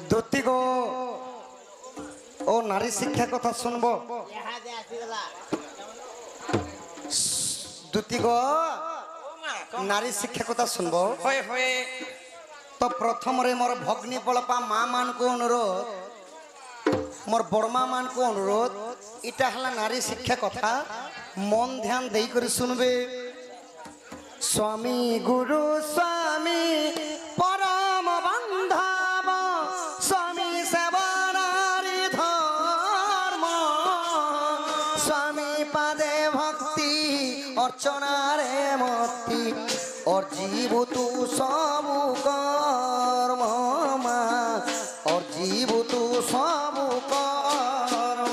धोती को ओ नारी शिक्षा कथा सुनब धोती को नारी शिक्षा कथा सुनब तो प्रथम रे मोर भग्नी बलपा माँ मान को अनुरोध मोर बड़मा मान को अनुरोध इटा हला नारी शिक्षा कथा मन ध्यान दे कर सुनबे। स्वामी गुरु स्वामी परम बंधव स्वामी सेवा नारी धर्म स्वामी पादे भक्ति अर्चना रे मति और जीव तू सब कर्म और जीव तू सब कर्म।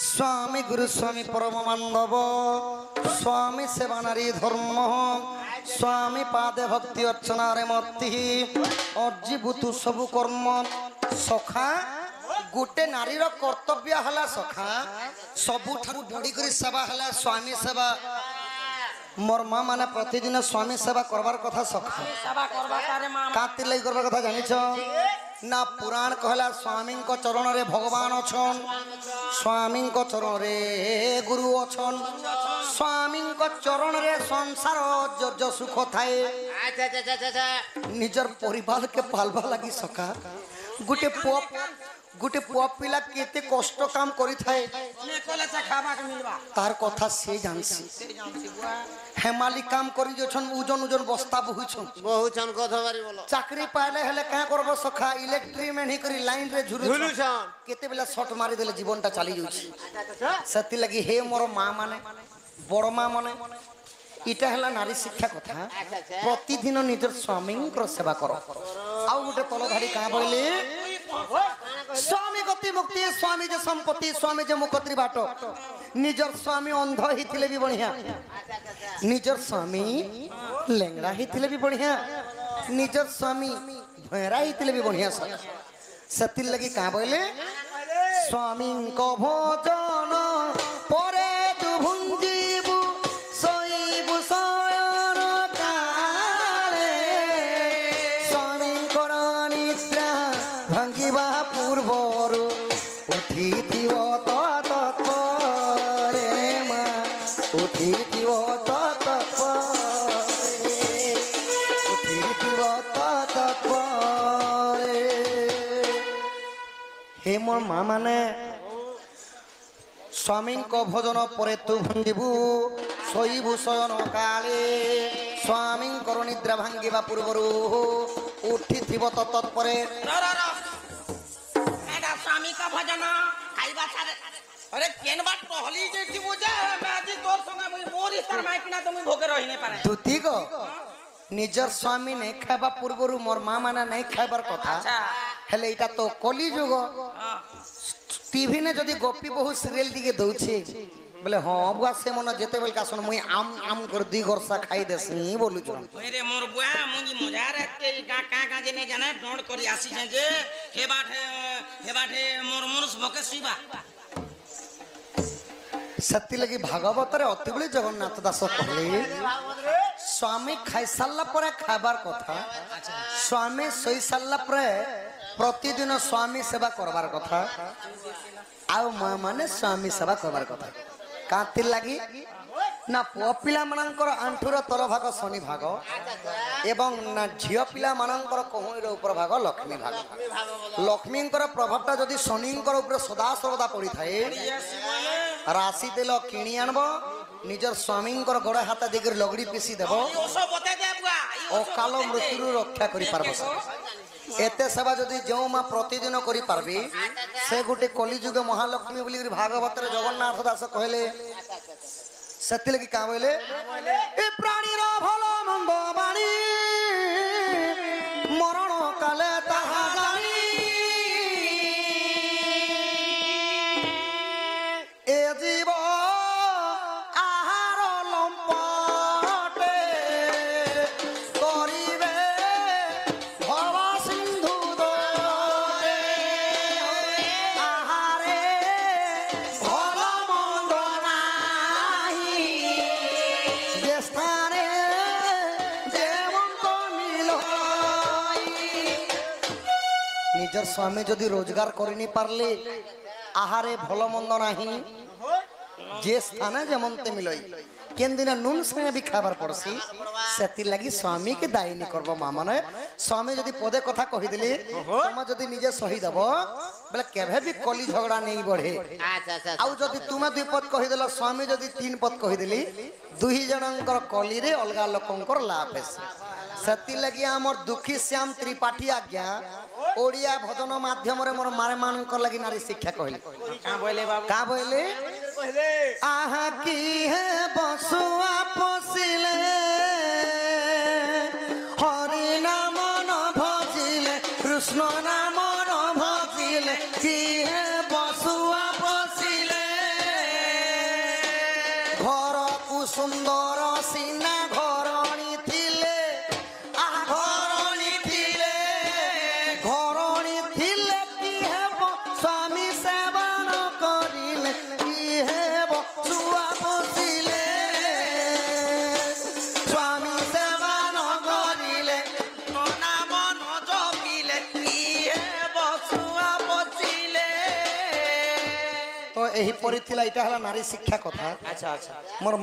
स्वामी गुरु स्वामी परम बांधव स्वामी सेवा नारी धर्म स्वामी पादे भक्ति अर्चना रे मति और जीवतु सब कर्म। सखा गोटे नारीर कर्तव्य हला सखा सबुठारु बड़ी करी सेवा हला स्वामी सेवा। मोर माँ माने प्रतिदिन स्वामी सेवा करबार कथा सखा कातिर लई करबार कथा जानिछ ना पुराण कहला स्वामी को चरण रे भगवान अछन स्वामी को चरण रे गुरु अछन स्वामी को चरण रे संसार जज सुख थाए निजर परिवार के पालबा लगी सका गुटे पुआ पिला केते कष्ट काम करि थाए तार कथा से जानसी हेमाली काम करि जछन उजन उजन बस्ता बहुछन कथा बारी बोलो चाकरी पाले हेले का करबो सखा इलेक्ट्रिक में ही करी लाइन रे झुलुछन केते बेला शॉट मारी देले जीवनटा चली जाउछि सती लगी हे मोर मां माने बड़ मां माने इटा हला नारी शिक्षा कथा प्रतिदिन निजर स्वामी को सेवा करो। आउ गुटे तल धारी का बोले स्वामी गति मुक्ति स्वामी जे संपत्ति स्वामी जे मुक्ति बाटो निजर स्वामी अंध ही थिले भी बढ़िया निजर स्वामी लेंगड़ा ही थिले भी बढ़िया निजर स्वामी भैरा ही थिले भी बढ़िया सती लगी का बोले स्वामी को भोजन परे तू भुंजीबु सोईबु सोयर काले स्वामी को निद्रा भांगिबा पूर्वरु उठिथिव तत्परे मा उठिथिव तत्परे उठिथिव तत्परे। हे मोर माँ माने स्वामी को भोजन परे तू भंगिबु सोईबु शयन काले स्वामी को निद्रा भांगिबा पूर्वरु उठिथिव तत्परे। स्वामी का भजन खाइबा सारे अरे केन बात टहली जे जीवो जा मैं आज तोर संगे मुई मोरी सर माई किना तो मुई भोगे रहि नै पारे तुती को निजर स्वामी ने खाइबा पूर्वरु मोर मां माना नहीं खाइबार कथा हेले इटा तो कली जुग टीवी ने जदी गोपी बहु सीरियल दिके दउछे बोले हां बुआ से मन जेते बेल का सुन मुई आम आम कर दी गरसा खाई देसी बोलु छ अरे मोर बुआ मुंगी मजा रहते का का जे ने जाने डोंड करी आसी जे हे बाटे मोर मनुष भके सीबा सत्य लगी भागवत रे अति बले जगन्नाथ दास कहले स्वामी खाई साला परे खाबार कथा स्वामी सोई साला परे प्रतिदिन स्वामी सेवा करबार कथा आउ मां माने स्वामी सेवा करबार कथा कातिर लगी ना पुआ पिला मानकर आंठुर तल भाग शनि भाग एवं ना झियो पिला मानकर कहुणीर ऊपर भाग लक्ष्मी भाग लक्ष्मी प्रभावटा जदि शनि ऊपर सदा सर्वदा पड़ी थाए राशि तेल किणी आनब निजर स्वामी गोड़ हाथ देकर लगड़ी पीसी देव अकाल मृत्यु रक्षा कर एते सेवा जदि जो माँ प्रतिदिन करि पारबी से गोटे कलिजुग महालक्ष्मी बोली भागवत जगन्नाथ दास कहले सेति लगी का बोले ए प्राणी रो भलो मंद बाणी मरण কালে তাহা জানি এ জীব আহার লম্পটে করিবে ভব সিন্ধু দরে আহারে ভাল মন্দ নাহি যে স্থানে যেমন মিল নিজের স্বামী যদি রোজগার করিনি পারলে আহারে ভাল মন্দ নাহি যে স্থানে যেমন মিলই কেন দিন নুন সঙ্গে বি খাবার পড়ছি সেতি লাগি স্বামী কে দায়ী নি করব মা মানে স্বামী যদি পদে কথা কহি দিলি তোমা যদি নিজে সহি দেব বলে কেভে বি কলি ঝগড়া নেই বঢ়ে আউ যদি তুমি দুই পদ কহি দেল স্বামী যদি তিন পদ কহি দিলি দুই জনଙ୍କର কলিরে অলগা লোকଙ୍କର লাভ হেসে সেতি লাগি আমার দুঃখী শ্যাম ত্রিপাঠী আজ্ঞা ওড়িয়া ভজন মাধ্যমরে মোর মারে ମାନଙ୍କର লাগি নারী শিক্ষা কহিলে কা বইলে আহা কি হে বসুয়া পশিলে হরি নাম ন ভজিলে কৃষ্ণ নাম ন ভজিলে কি হে বসুয়া পশিলে ঘর কু সুন্দর সিনা ঘরণী থিলে ঘরণী থিলে ঘরণী থিলে কি হেব স্বামী সেবন করিলে কি হেব ছুয়া বসিলে স্বামী সেবন করিলে নাম ন জপিলে কি হেব ছুয়া বসিলে তো এই পরিথিলা এটা হলা নারী শিক্ষা কথা। আচ্ছা আচ্ছা মোর